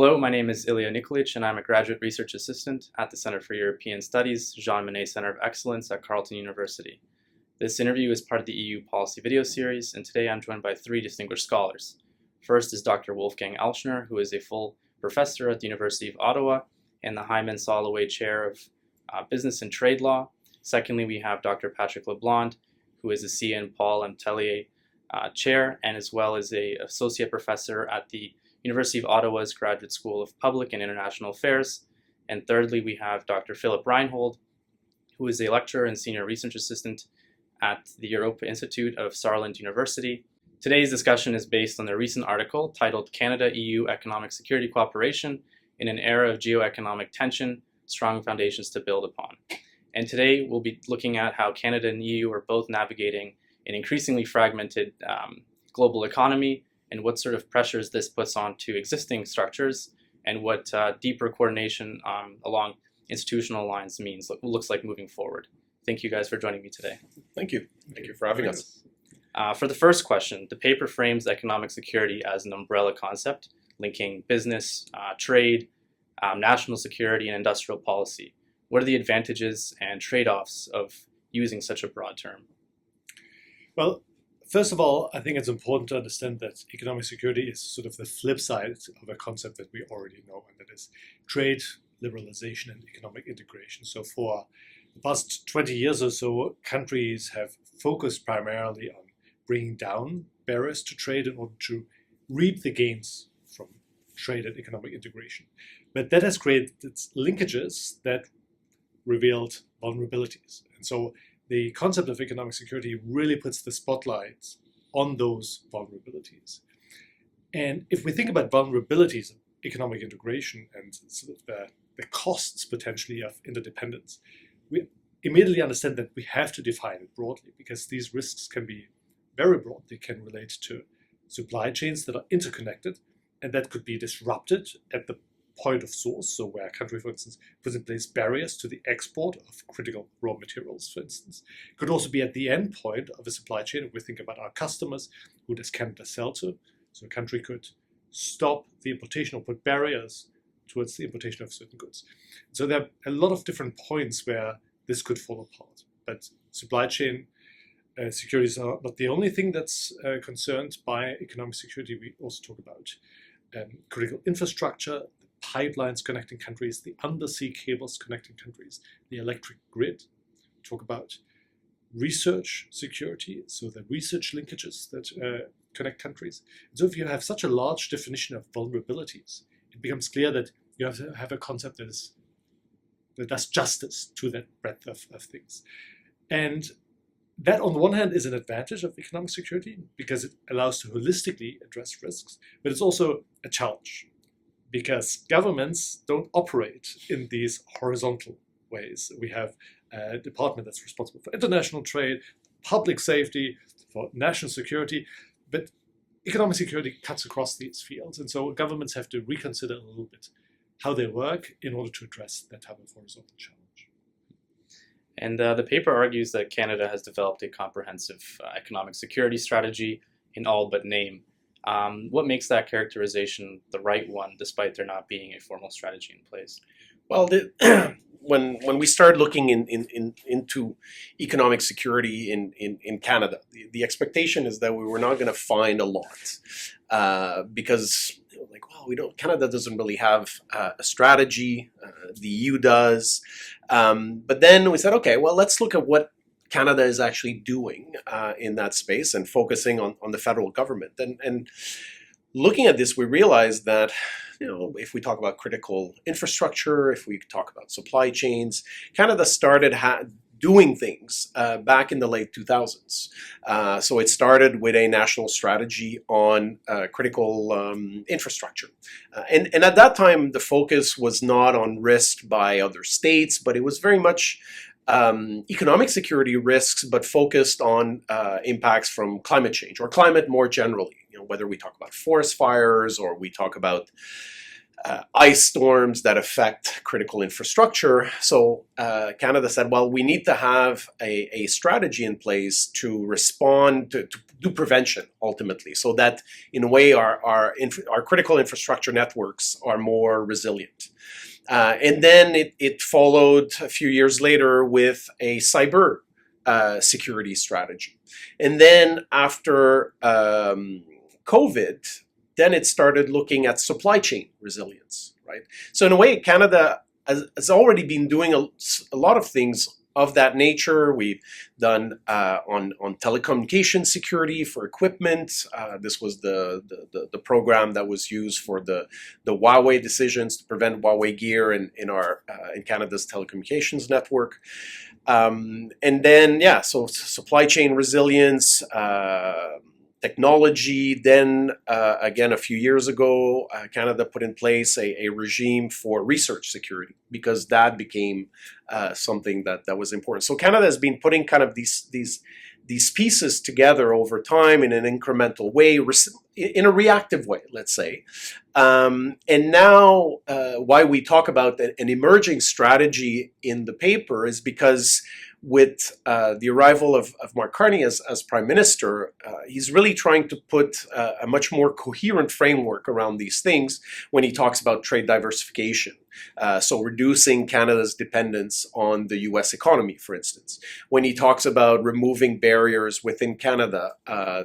Hello, my name is Ilya Nikolic, and I'm a graduate research assistant at the Center for European Studies, Jean Monnet Center of Excellence at Carleton University. This interview is part of the EU Policy video series, and today I'm joined by three distinguished scholars. First is Dr. Wolfgang Alschner, who is a full professor at the University of Ottawa and the Hyman Soloway Chair of Business and Trade Law. Secondly, we have Dr. Patrick Leblond, who is a C.N. Paul M. Tellier Chair, and as well as an associate professor at the University of Ottawa's Graduate School of Public and International Affairs. And thirdly, we have Dr. Philipp Reinhold, who is a lecturer and senior research assistant at the Europa-Institut of Saarland University. Today's discussion is based on a recent article titled Canada-EU Economic Security Cooperation in an Era of Geoeconomic Tension, Strong Foundations to Build Upon. And today we'll be looking at how Canada and EU are both navigating an increasingly fragmented global economy, and what sort of pressures this puts onto existing structures, and what deeper coordination along institutional lines looks like moving forward. Thank you guys for joining me today. Thank you. Thank you for having us. For the first question, the paper frames economic security as an umbrella concept linking business, trade, national security, and industrial policy. What are the advantages and trade-offs of using such a broad term? Well, first of all, I think it's important to understand that economic security is sort of the flip side of a concept that we already know, and that is trade, liberalization, and economic integration. So for the past 20 years or so, countries have focused primarily on bringing down barriers to trade in order to reap the gains from trade and economic integration. But that has created linkages that revealed vulnerabilities. And so the concept of economic security really puts the spotlight on those vulnerabilities. And if we think about vulnerabilities of economic integration and sort of the costs potentially of interdependence, we immediately understand that we have to define it broadly, because these risks can be very broad. They can relate to supply chains that are interconnected and that could be disrupted at the point of source, so where a country, for instance, puts in place barriers to the export of critical raw materials, for instance. It could also be at the end point of a supply chain. If we think about our customers, who does Canada sell to? So a country could stop the importation or put barriers towards the importation of certain goods. So there are a lot of different points where this could fall apart. But supply chain security is not the only thing that's concerned by economic security. We also talk about critical infrastructure, pipelines connecting countries, the undersea cables connecting countries, the electric grid. We talk about research security, so the research linkages that connect countries. And so if you have such a large definition of vulnerabilities, it becomes clear that you have to have a concept that does justice to that breadth of things. And that, on the one hand, is an advantage of economic security because it allows to holistically address risks, but it's also a challenge, because governments don't operate in these horizontal ways. We have a department that's responsible for international trade, public safety, for national security, but economic security cuts across these fields. And so governments have to reconsider a little bit how they work in order to address that type of horizontal challenge. And the paper argues that Canada has developed a comprehensive economic security strategy in all but name. What makes that characterization the right one, despite there not being a formal strategy in place? Well, when we started looking into economic security in Canada, the expectation is that we were not going to find a lot because, Canada doesn't really have a strategy. The EU does, but then we said, okay, well, let's look at what Canada is actually doing in that space and focusing on the federal government. And looking at this, we realized that, if we talk about critical infrastructure, if we talk about supply chains, Canada started doing things back in the late 2000s. So it started with a national strategy on critical infrastructure. And at that time, the focus was not on risk by other states, but it was very much economic security risks, but focused on impacts from climate change or climate more generally. Whether we talk about forest fires or we talk about ice storms that affect critical infrastructure. So Canada said, well, we need to have a strategy in place to respond, to do prevention ultimately, so that in a way our critical infrastructure networks are more resilient. And then it followed a few years later with a cyber security strategy. And then after COVID, then it started looking at supply chain resilience, right? So in a way, Canada has already been doing a lot of things of that nature. We've done on telecommunication security for equipment. This was the program that was used for the Huawei decisions to prevent Huawei gear in Canada's telecommunications network. And then, yeah, so supply chain resilience, technology. Then again, a few years ago, Canada put in place a regime for research security, because that became something that was important. So Canada has been putting kind of these pieces together over time in an incremental way, in a reactive way, let's say. And now why we talk about an emerging strategy in the paper is because with the arrival of Mark Carney as Prime Minister, he's really trying to put a much more coherent framework around these things when he talks about trade diversification. So reducing Canada's dependence on the US economy, for instance. When he talks about removing barriers within Canada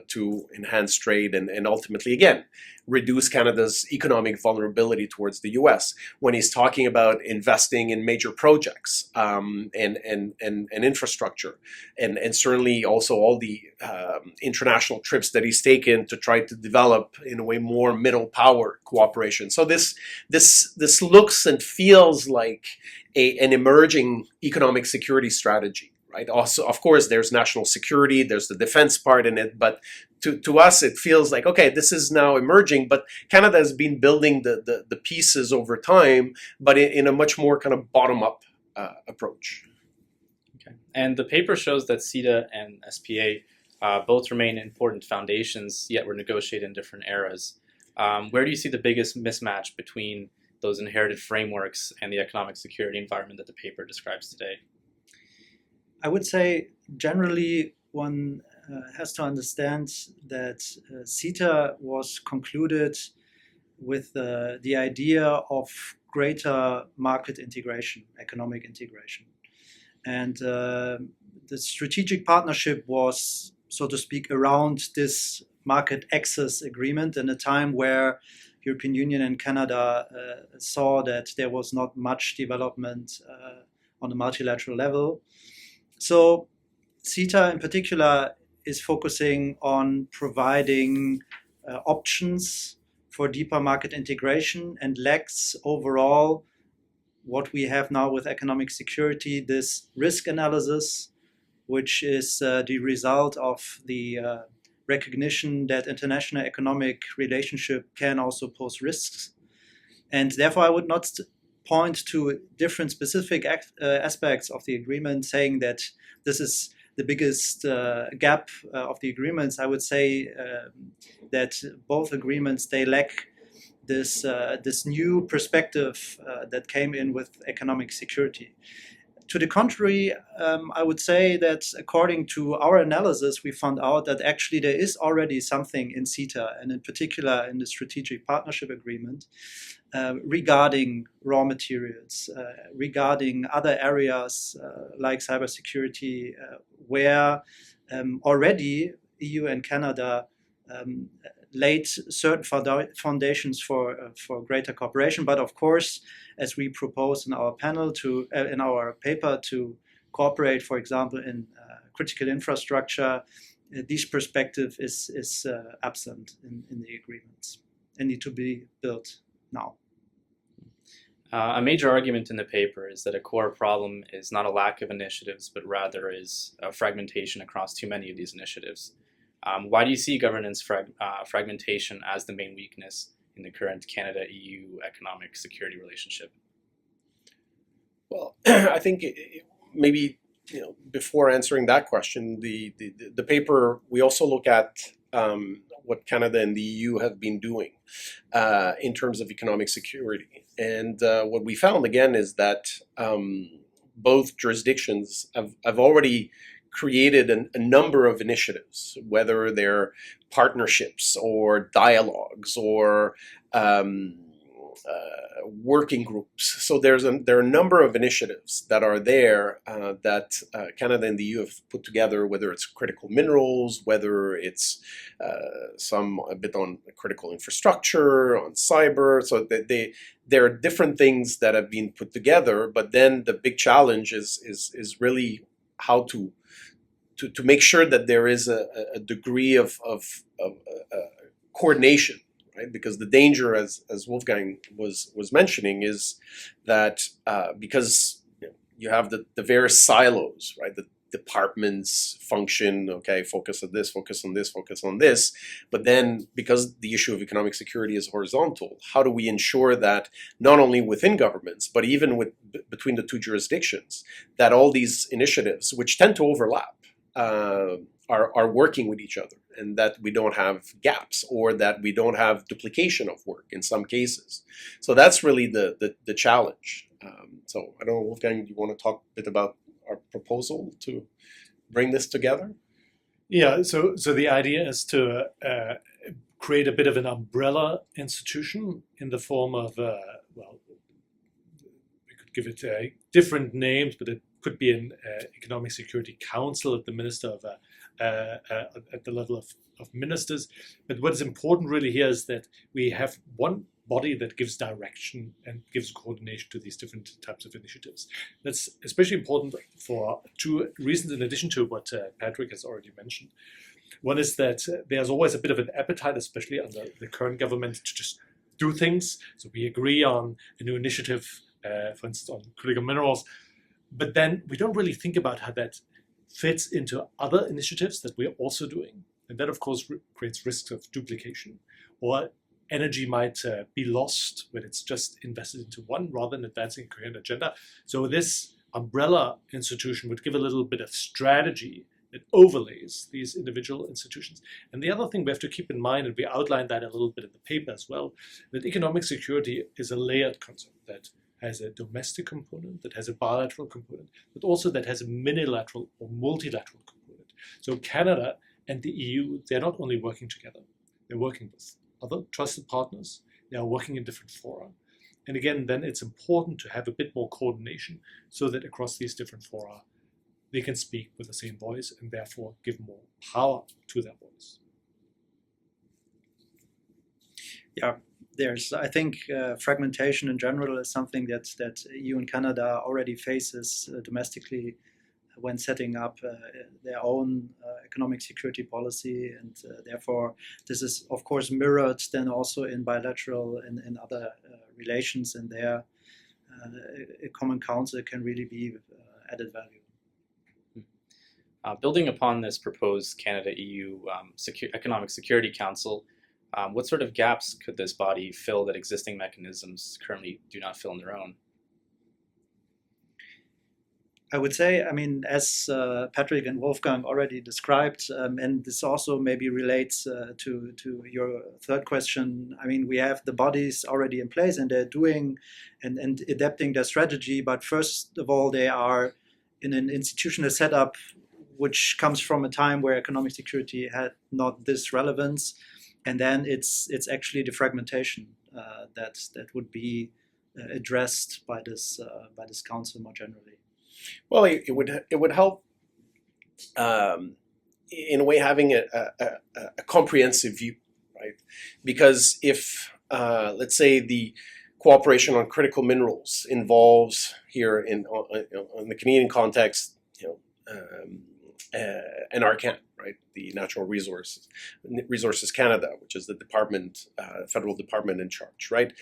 to enhance trade and ultimately, again, reduce Canada's economic vulnerability towards the US. When he's talking about investing in major projects and infrastructure, and certainly also all the international trips that he's taken to try to develop, in a way, more middle power cooperation. So this looks and feels like an emerging economic security strategy. Right? Also, of course, there's national security, there's the defense part in it, but to us, it feels like, okay, this is now emerging, but Canada has been building the pieces over time, but in a much more kind of bottom-up approach. Okay. And the paper shows that CETA and SPA both remain important foundations, yet were negotiated in different eras. Where do you see the biggest mismatch between those inherited frameworks and the economic security environment that the paper describes today? I would say generally one has to understand that CETA was concluded with the idea of greater market integration, economic integration. And the strategic partnership was, so to speak, around this market access agreement in a time where European Union and Canada saw that there was not much development on a multilateral level. So CETA in particular is focusing on providing options for deeper market integration and lacks overall what we have now with economic security, this risk analysis, which is the result of the recognition that international economic relationship can also pose risks. And therefore I would not point to different specific aspects of the agreement, saying that this is the biggest gap of the agreements. I would say that both agreements, they lack this new perspective that came in with economic security. To the contrary, I would say that according to our analysis, we found out that actually there is already something in CETA, and in particular in the Strategic Partnership Agreement, regarding raw materials, regarding other areas like cybersecurity, where already EU and Canada laid certain foundations for greater cooperation. But of course, as we propose in our panel in our paper to cooperate, for example, in critical infrastructure, this perspective is absent in the agreements and need to be built now. A major argument in the paper is that a core problem is not a lack of initiatives, but rather is a fragmentation across too many of these initiatives. Why do you see governance fragmentation as the main weakness in the current Canada-EU economic security relationship? Well, I think maybe before answering that question, the paper, we also look at what Canada and the EU have been doing in terms of economic security. And what we found again is that both jurisdictions have already created a number of initiatives, whether they're partnerships or dialogues or working groups. So there are a number of initiatives that are there that Canada and the EU have put together, whether it's critical minerals, whether it's a bit on critical infrastructure, on cyber. So there are different things that have been put together, but then the big challenge is really how to make sure that there is a degree of coordination, right? Because the danger, as Wolfgang was mentioning, is that because you have the various silos, right? The departments function, okay, focus on this, focus on this, focus on this. But then because the issue of economic security is horizontal, how do we ensure that not only within governments, but even between the two jurisdictions, that all these initiatives, which tend to overlap, are working with each other, and that we don't have gaps or that we don't have duplication of work in some cases. So that's really the challenge. So I don't know, Wolfgang, do you want to talk a bit about our proposal to bring this together? Yeah, so the idea is to create a bit of an umbrella institution in the form of, well, we could give it different names, but it could be an Economic Security Council at the at the level of ministers. But what is important really here is that we have one body that gives direction and gives coordination to these different types of initiatives. That's especially important for two reasons, in addition to what Patrick has already mentioned. One is that there's always a bit of an appetite, especially under the current government, to just do things. So we agree on a new initiative, for instance, on critical minerals, but then we don't really think about how that fits into other initiatives that we're also doing. And that, of course, creates risks of duplication, or energy might be lost when it's just invested into one rather than advancing a coherent agenda. So this umbrella institution would give a little bit of strategy that overlays these individual institutions. And the other thing we have to keep in mind, and we outlined that a little bit in the paper as well, that economic security is a layered concept that has a domestic component, that has a bilateral component, but also that has a minilateral or multilateral component. So Canada and the EU, they're not only working together, they're working with other trusted partners, they are working in different fora. And again, then it's important to have a bit more coordination so that across these different fora, they can speak with the same voice and therefore give more power to their voice. Yeah, I think fragmentation in general is something that EU and Canada already faces domestically when setting up their own economic security policy, and therefore this is of course mirrored then also in bilateral and in other relations, and there a common council can really be added value. Building upon this proposed Canada-EU Economic Security Council, what sort of gaps could this body fill that existing mechanisms currently do not fill on their own? I would say, I mean, as Patrick and Wolfgang already described, and this also maybe relates to your third question. I mean, we have the bodies already in place and they're doing and adapting their strategy. But first of all, they are in an institutional setup which comes from a time where economic security had not this relevance. And then it's actually the fragmentation that would be addressed by this council more generally. Well, it would help in a way having a comprehensive view, right? Because if let's say the cooperation on critical minerals involves here in the Canadian context, NRCan, right? The Natural Resources Canada, which is the department, federal department in charge, right?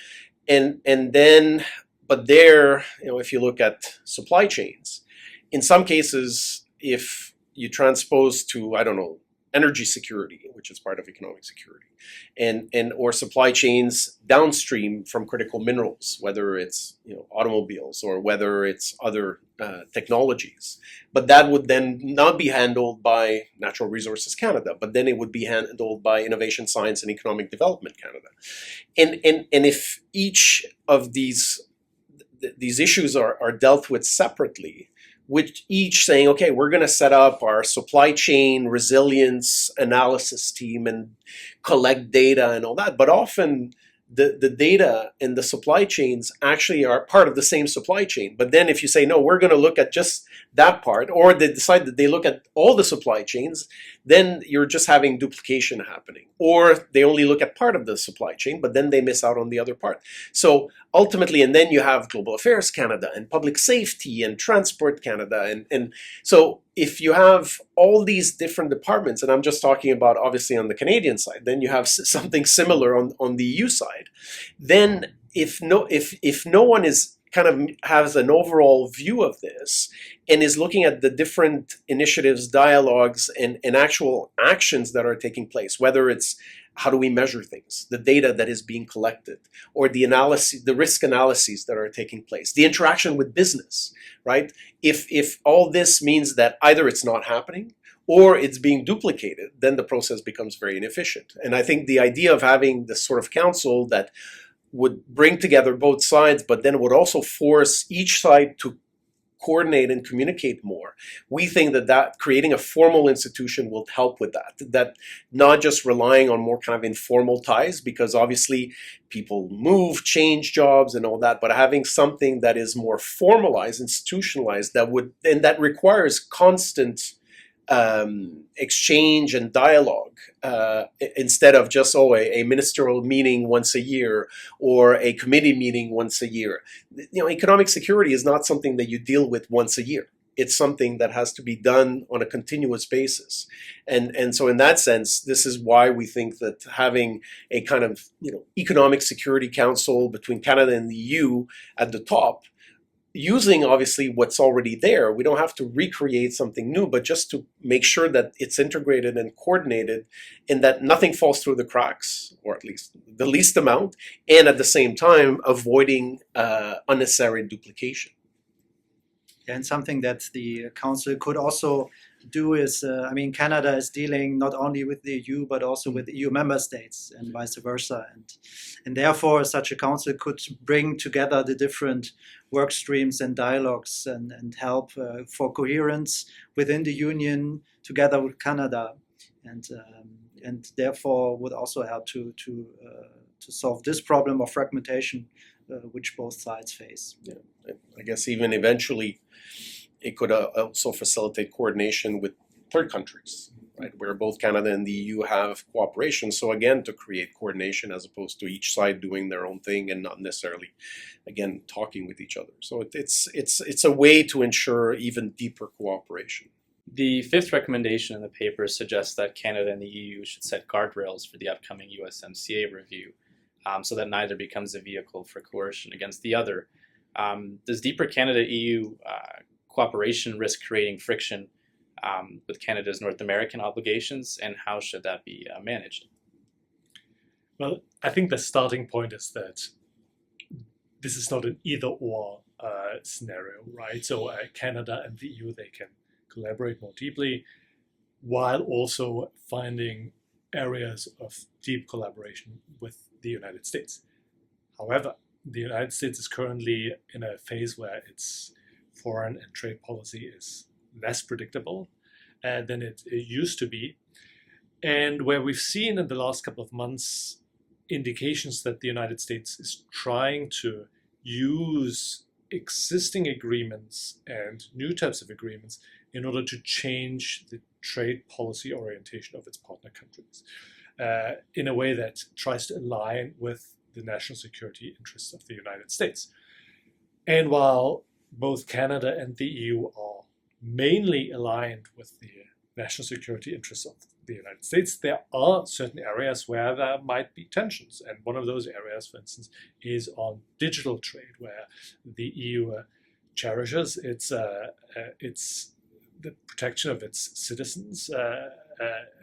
And then. But there, if you look at supply chains, in some cases, if you transpose to, I don't know, energy security, which is part of economic security, and or supply chains downstream from critical minerals, whether it's automobiles or whether it's other technologies. But that would then not be handled by Natural Resources Canada, but then it would be handled by Innovation, Science and Economic Development Canada. And if each of these issues are dealt with separately, with each saying, okay, we're going to set up our supply chain resilience analysis team and collect data and all that. But often the data and the supply chains actually are part of the same supply chain. But then if you say, no, we're going to look at just that part, or they decide that they look at all the supply chains, then you're just having duplication happening. Or they only look at part of the supply chain, but then they miss out on the other part. So ultimately, and then you have Global Affairs Canada and Public Safety and Transport Canada. And so if you have all these different departments, and I'm just talking about obviously on the Canadian side, then you have something similar on the EU side. Then if no one is kind of has an overall view of this and is looking at the different initiatives, dialogues, and actual actions that are taking place, whether it's how do we measure things, the data that is being collected, or the analysis, the risk analyses that are taking place, the interaction with business, right? If all this means that either it's not happening or it's being duplicated, then the process becomes very inefficient. And I think the idea of having this sort of council that would bring together both sides, but then would also force each side to coordinate and communicate more. We think that creating a formal institution will help with that not just relying on more kind of informal ties, because obviously people move, change jobs and all that, but having something that is more formalized, institutionalized, that requires constant exchange and dialogue instead of just a ministerial meeting once a year or a committee meeting once a year. Economic security is not something that you deal with once a year. It's something that has to be done on a continuous basis. And so in that sense, this is why we think that having a kind of economic security council between Canada and the EU at the top, using obviously what's already there. We don't have to recreate something new, but just to make sure that it's integrated and coordinated and that nothing falls through the cracks, or at least the least amount, and at the same time avoiding unnecessary duplication. And something that the council could also do is, Canada is dealing not only with the EU, but also with EU member states and vice versa. And therefore, such a council could bring together the different work streams and dialogues and help for coherence within the Union together with Canada. And therefore would also help to solve this problem of fragmentation, which both sides face. Yeah, I guess even eventually it could also facilitate coordination with third countries, right, where both Canada and the EU have cooperation. So again, to create coordination as opposed to each side doing their own thing and not necessarily, again, talking with each other. So it's a way to ensure even deeper cooperation. The fifth recommendation in the paper suggests that Canada and the EU should set guardrails for the upcoming USMCA review, so that neither becomes a vehicle for coercion against the other. Does deeper Canada-EU cooperation risk creating friction with Canada's North American obligations, and how should that be managed? Well, I think the starting point is that this is not an either-or scenario, right? So Canada and the EU, they can collaborate more deeply while also finding areas of deep collaboration with the United States. However, the United States is currently in a phase where its foreign and trade policy is less predictable than it used to be, and where we've seen in the last couple of months indications that the United States is trying to use existing agreements and new types of agreements in order to change the trade policy orientation of its partner countries in a way that tries to align with the national security interests of the United States. And while both Canada and the EU are mainly aligned with the national security interests of the United States, there are certain areas where there might be tensions. And one of those areas, for instance, is on digital trade, where the EU cherishes its the protection of its citizens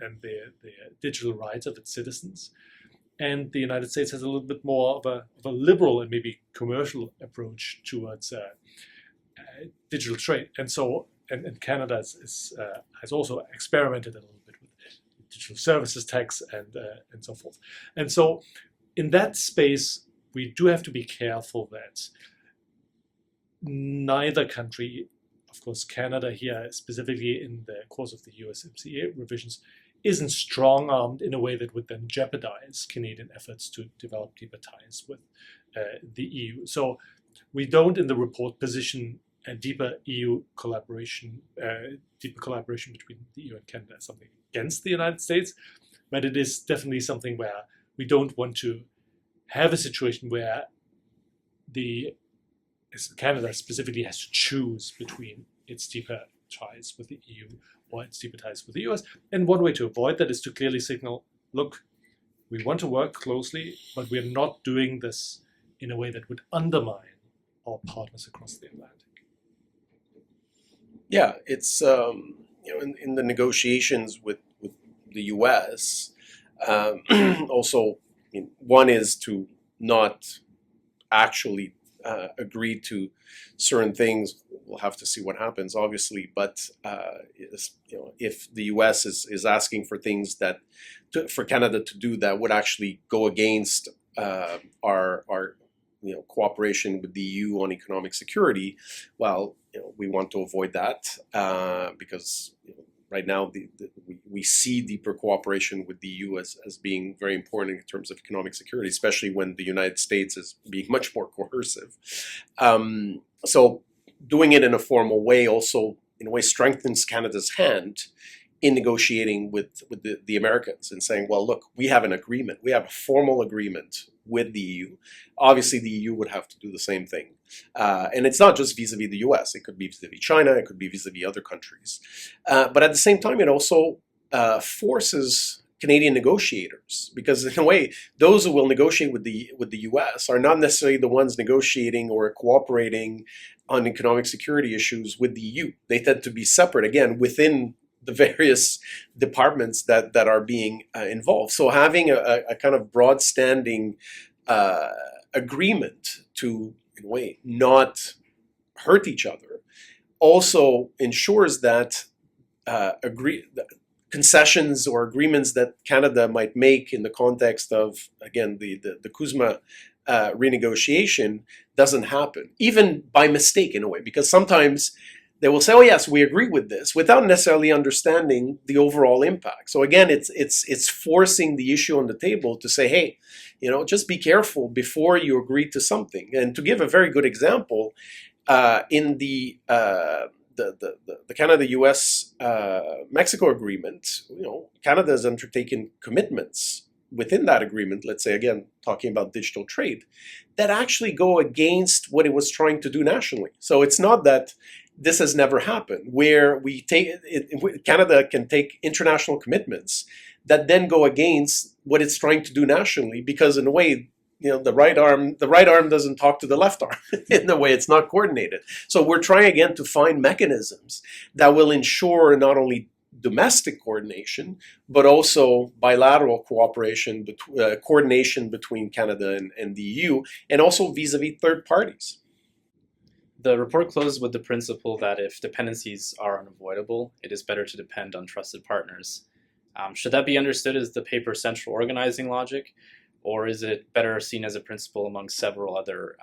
and the digital rights of its citizens. And the United States has a little bit more of a liberal and maybe commercial approach towards digital trade. And so, and Canada has also experimented a little bit with digital services tax and so forth. And so, in that space, we do have to be careful that neither country, of course, Canada here specifically in the course of the USMCA revisions, isn't strong-armed in a way that would then jeopardize Canadian efforts to develop deeper ties with the EU. So we don't in the report position a deeper EU collaboration, deeper collaboration between the EU and Canada as something against the United States, but it is definitely something where we don't want to have a situation where Canada specifically has to choose between its deeper ties with the EU or its deeper ties with the US. And one way to avoid that is to clearly signal, look, we want to work closely, but we're not doing this in a way that would undermine our partners across the Atlantic. Yeah, it's in the negotiations with the US, also one is to not actually agree to certain things. We'll have to see what happens, obviously. But if the U.S. is asking for things for Canada to do that would actually go against our cooperation with the EU on economic security, well, we want to avoid that because right now we see deeper cooperation with the EU as being very important in terms of economic security, especially when the United States is being much more coercive. So doing it in a formal way also, in a way, strengthens Canada's hand in negotiating with the Americans and saying, well, look, we have an agreement. We have a formal agreement with the EU. Obviously, the EU would have to do the same thing. And it's not just vis-a-vis the US. It could be vis-a-vis China. It could be vis-a-vis other countries. But at the same time, it also forces Canadian negotiators, because in a way, those who will negotiate with the US are not necessarily the ones negotiating or cooperating on economic security issues with the EU. They tend to be separate, again, within the various departments that are being involved. So having a kind of broad-standing agreement to, in a way, not hurt each other also ensures that concessions or agreements that Canada might make in the context of, again, the CUSMA renegotiation doesn't happen, even by mistake in a way, because sometimes they will say, oh yes, we agree with this, without necessarily understanding the overall impact. So again, it's forcing the issue on the table to say, hey, just be careful before you agree to something. And to give a very good example, in the Canada-U.S. Mexico agreement, Canada has undertaken commitments within that agreement, let's say, again, talking about digital trade, that actually go against what it was trying to do nationally. So it's not that this has never happened, where Canada can take international commitments that then go against what it's trying to do nationally, because in a way, the right arm doesn't talk to the left arm. In a way, it's not coordinated. So we're trying again to find mechanisms that will ensure not only domestic coordination, but also bilateral cooperation, coordination between Canada and the EU, and also vis-a-vis third parties. The report closes with the principle that if dependencies are unavoidable, it is better to depend on trusted partners. Should that be understood as the paper's central organizing logic, or is it better seen as a principle among several other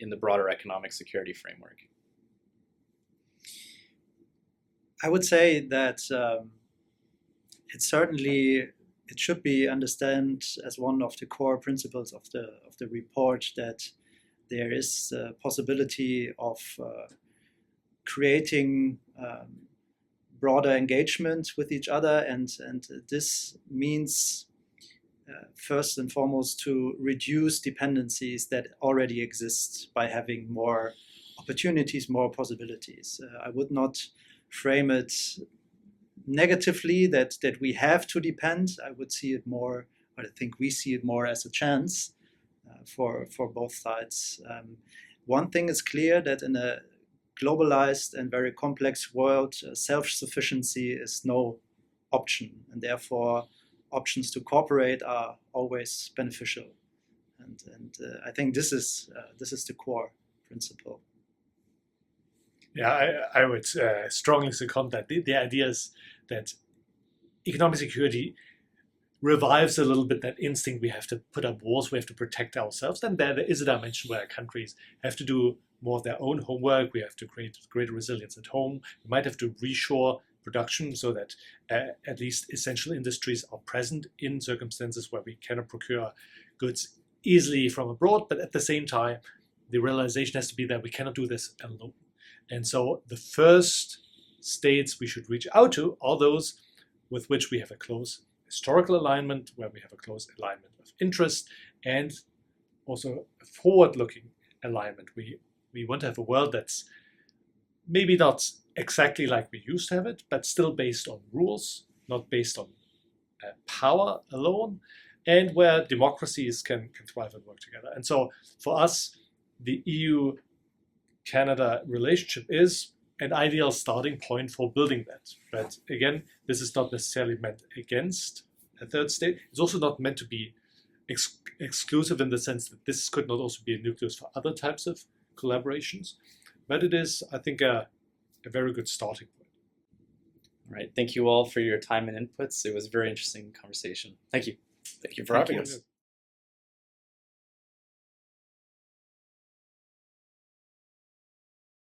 in the broader economic security framework? I would say that it should be understood as one of the core principles of the report, that there is a possibility of creating broader engagement with each other, and this means first and foremost to reduce dependencies that already exist by having more opportunities, more possibilities. I would not frame it negatively that we have to depend. I would see it more, I think we see it more as a chance for both sides. One thing is clear, that in a globalized and very complex world, self-sufficiency is no option, and therefore options to cooperate are always beneficial. And I think this is the core principle. Yeah, I would strongly second that. The idea is that economic security revives a little bit that instinct we have to put up walls, we have to protect ourselves. And there is a dimension where countries have to do more of their own homework. We have to create greater resilience at home. We might have to reshore production so that at least essential industries are present in circumstances where we cannot procure goods easily from abroad. But at the same time, the realization has to be that we cannot do this alone. And so the first states we should reach out to are those with which we have a close historical alignment, where we have a close alignment of interest, and also a forward-looking alignment. We want to have a world that's maybe not exactly like we used to have it, but still based on rules, not based on power alone, and where democracies can thrive and work together. And so for us, the EU-Canada relationship is an ideal starting point for building that. But again, this is not necessarily meant against a third state. It's also not meant to be exclusive in the sense that this could not also be a nucleus for other types of collaborations. But it is, I think, a very good starting point. All right. Thank you all for your time and inputs. It was a very interesting conversation. Thank you. Thank you for having us.